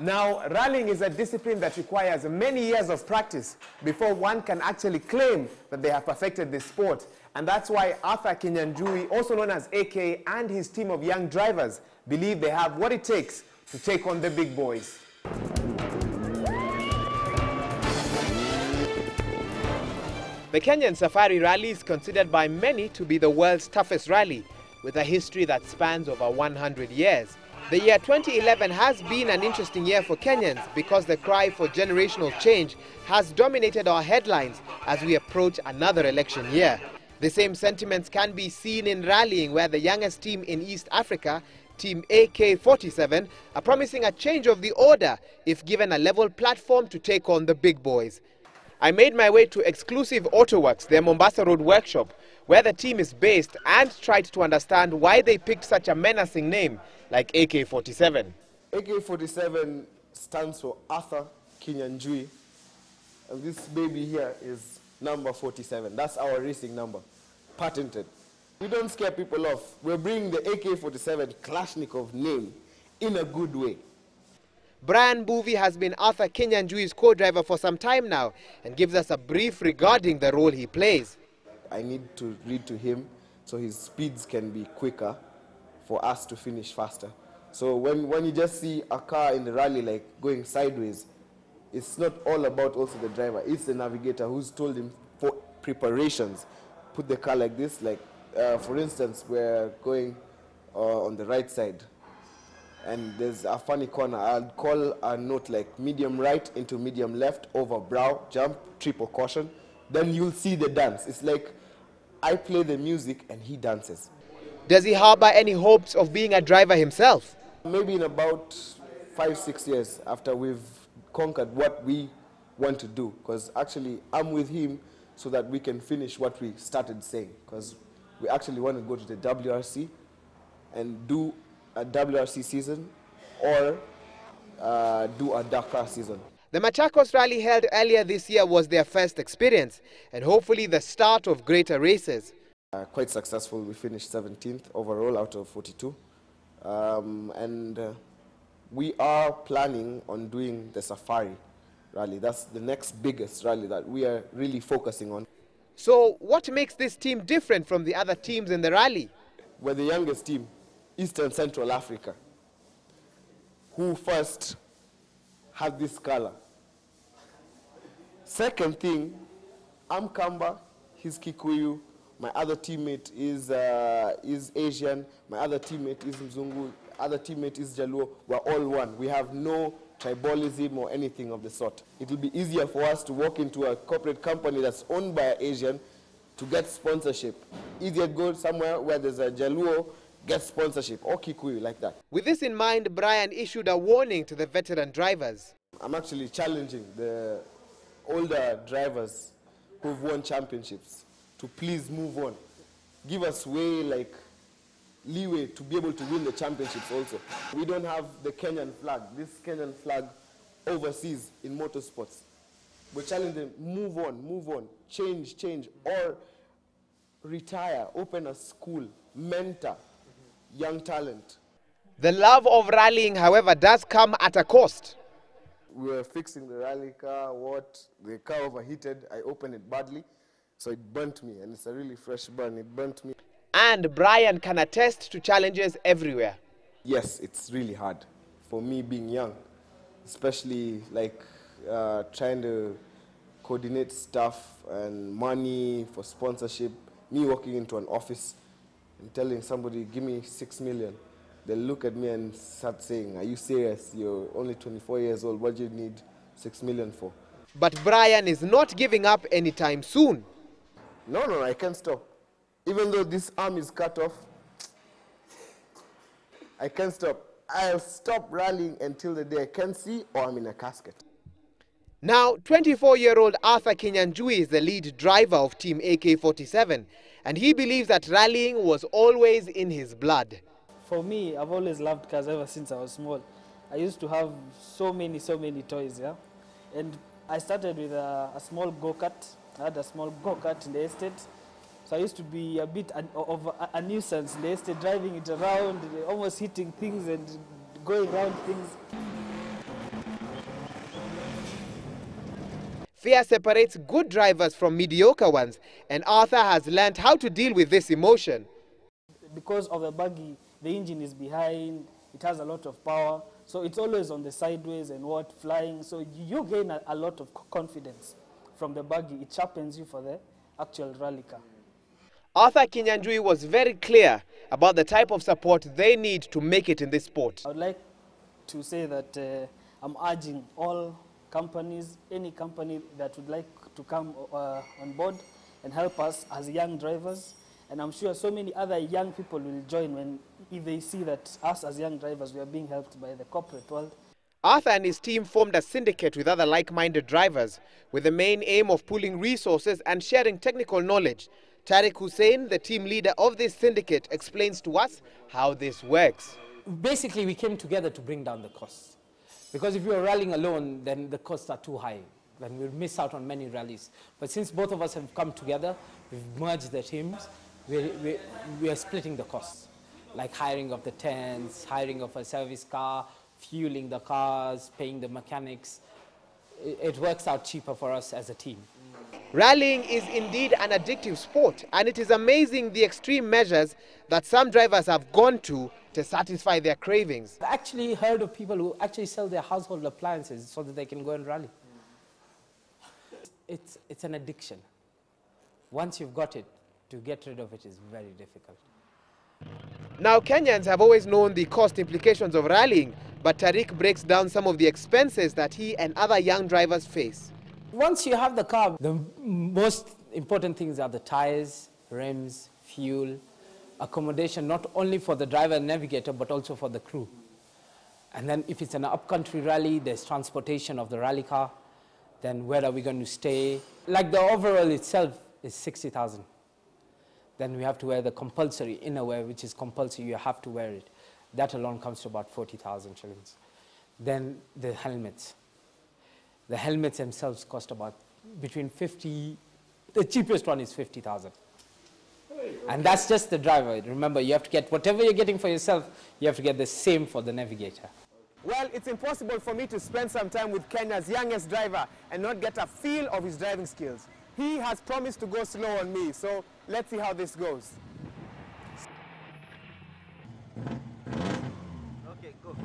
Now, rallying is a discipline that requires many years of practice before one can actually claim that they have perfected this sport. And that's why Arthur Kinyanjui, also known as AK, and his team of young drivers believe they have what it takes to take on the big boys. The Kenyan Safari Rally is considered by many to be the world's toughest rally, with a history that spans over 100 years. The year 2011 has been an interesting year for Kenyans because the cry for generational change has dominated our headlines as we approach another election year. The same sentiments can be seen in rallying, where the youngest team in East Africa, Team AK-47, are promising a change of the order if given a level platform to take on the big boys. I made my way to Exclusive Autoworks, their Mombasa Road workshop, where the team is based, and tried to understand why they picked such a menacing name like AK-47. AK-47 stands for Arthur Kinyanjui, and this baby here is number 47. That's our racing number, patented. We don't scare people off. We're bringing the AK-47 Kalashnikov name in a good way. Brian Bouvi has been Arthur Kinyanjui's co-driver for some time now and gives us a brief regarding the role he plays. I need to read to him so his speeds can be quicker for us to finish faster. So when you just see a car in the rally like going sideways, it's not all about also the driver. It's the navigator who's told him for preparations, put the car like this. Like for instance, we're going on the right side, and there's a funny corner. I'll call a note like medium right into medium left, over brow, jump, triple caution. Then you'll see the dance. It's like I play the music and he dances. Does he harbor any hopes of being a driver himself? Maybe in about 5-6 years after we've conquered what we want to do. Because actually I'm with him so that we can finish what we started saying. Because we actually want to go to the WRC and do a WRC season or do a Dakar season. The Machakos Rally held earlier this year was their first experience and hopefully the start of greater races. Quite successful. We finished 17th overall out of 42. We are planning on doing the Safari Rally. That's the next biggest rally that we are really focusing on. So what makes this team different from the other teams in the rally? We're the youngest team, Eastern Central Africa, who first had this color. Second thing, I'm Kamba, he's Kikuyu, my other teammate is Asian, my other teammate is Mzungu, other teammate is Jaluo. We're all one. We have no tribalism or anything of the sort. It will be easier for us to walk into a corporate company that's owned by an Asian to get sponsorship. Easier to go somewhere where there's a Jaluo, get sponsorship, or Kikuyu, like that. With this in mind, Brian issued a warning to the veteran drivers. I'm actually challenging the older drivers who've won championships to please move on. Give us leeway to be able to win the championships also. We don't have the Kenyan flag, this Kenyan flag overseas in motorsports. We're challenging them, move on, change, or retire, open a school, mentor young talent. The love of rallying, however, does come at a cost. We were fixing the rally car, the car overheated, I opened it badly, so it burnt me, and it's a really fresh burn, it burnt me. And Brian can attest to challenges everywhere. Yes, it's really hard for me being young, especially trying to coordinate stuff and money for sponsorship. Me walking into an office and telling somebody, give me 6 million. They'll look at me and start saying, are you serious? You're only 24 years old. What do you need 6 million for? But Brian is not giving up anytime soon. No, I can't stop. Even though this arm is cut off, I can't stop. I'll stop rallying until the day I can see or I'm in a casket. Now, 24-year-old Arthur Kinyanjui is the lead driver of Team AK-47, and he believes that rallying was always in his blood. For me, I've always loved cars ever since I was small. I used to have so many toys, yeah? And I started with a small go-kart. I had a small go-kart in the estate. So I used to be a bit of a nuisance. They used to driving it around, almost hitting things and going around things. Fear separates good drivers from mediocre ones, and Arthur has learned how to deal with this emotion. Because of the buggy, the engine is behind, it has a lot of power, so it's always on the sideways and flying, so you gain a lot of confidence from the buggy. It sharpens you for the actual rally car. Arthur Kinyanjui was very clear about the type of support they need to make it in this sport. I would like to say that I'm urging all companies, any company that would like to come on board and help us as young drivers. And I'm sure so many other young people will join if they see that us as young drivers, we are being helped by the corporate world. Arthur and his team formed a syndicate with other like-minded drivers with the main aim of pooling resources and sharing technical knowledge. Tariq Hussein, the team leader of this syndicate, explains to us how this works. Basically, we came together to bring down the costs. Because if you're rallying alone, then the costs are too high. Then we'll miss out on many rallies. But since both of us have come together, we've merged the teams, we are splitting the costs. Like hiring of the tents, hiring of a service car, fueling the cars, paying the mechanics. It works out cheaper for us as a team. Rallying is indeed an addictive sport, and it is amazing the extreme measures that some drivers have gone to satisfy their cravings. I actually heard of people who actually sell their household appliances so that they can go and rally. It's an addiction. Once you've got it, to get rid of it is very difficult. Now, Kenyans have always known the cost implications of rallying, but Tariq breaks down some of the expenses that he and other young drivers face. Once you have the car, the most important things are the tires, rims, fuel, accommodation, not only for the driver and navigator, but also for the crew. And then if it's an upcountry rally, there's transportation of the rally car. Then where are we going to stay? Like the overall itself is 60,000. Then we have to wear the compulsory innerwear, which is compulsory, you have to wear it. That alone comes to about 40,000 shillings. Then the helmets. The helmets themselves cost about between 50, the cheapest one is 50,000. And that's just the driver. Remember, you have to get whatever you're getting for yourself, you have to get the same for the navigator. Well, it's impossible for me to spend some time with Kenya's youngest driver and not get a feel of his driving skills. He has promised to go slow on me, so let's see how this goes. Okay, go.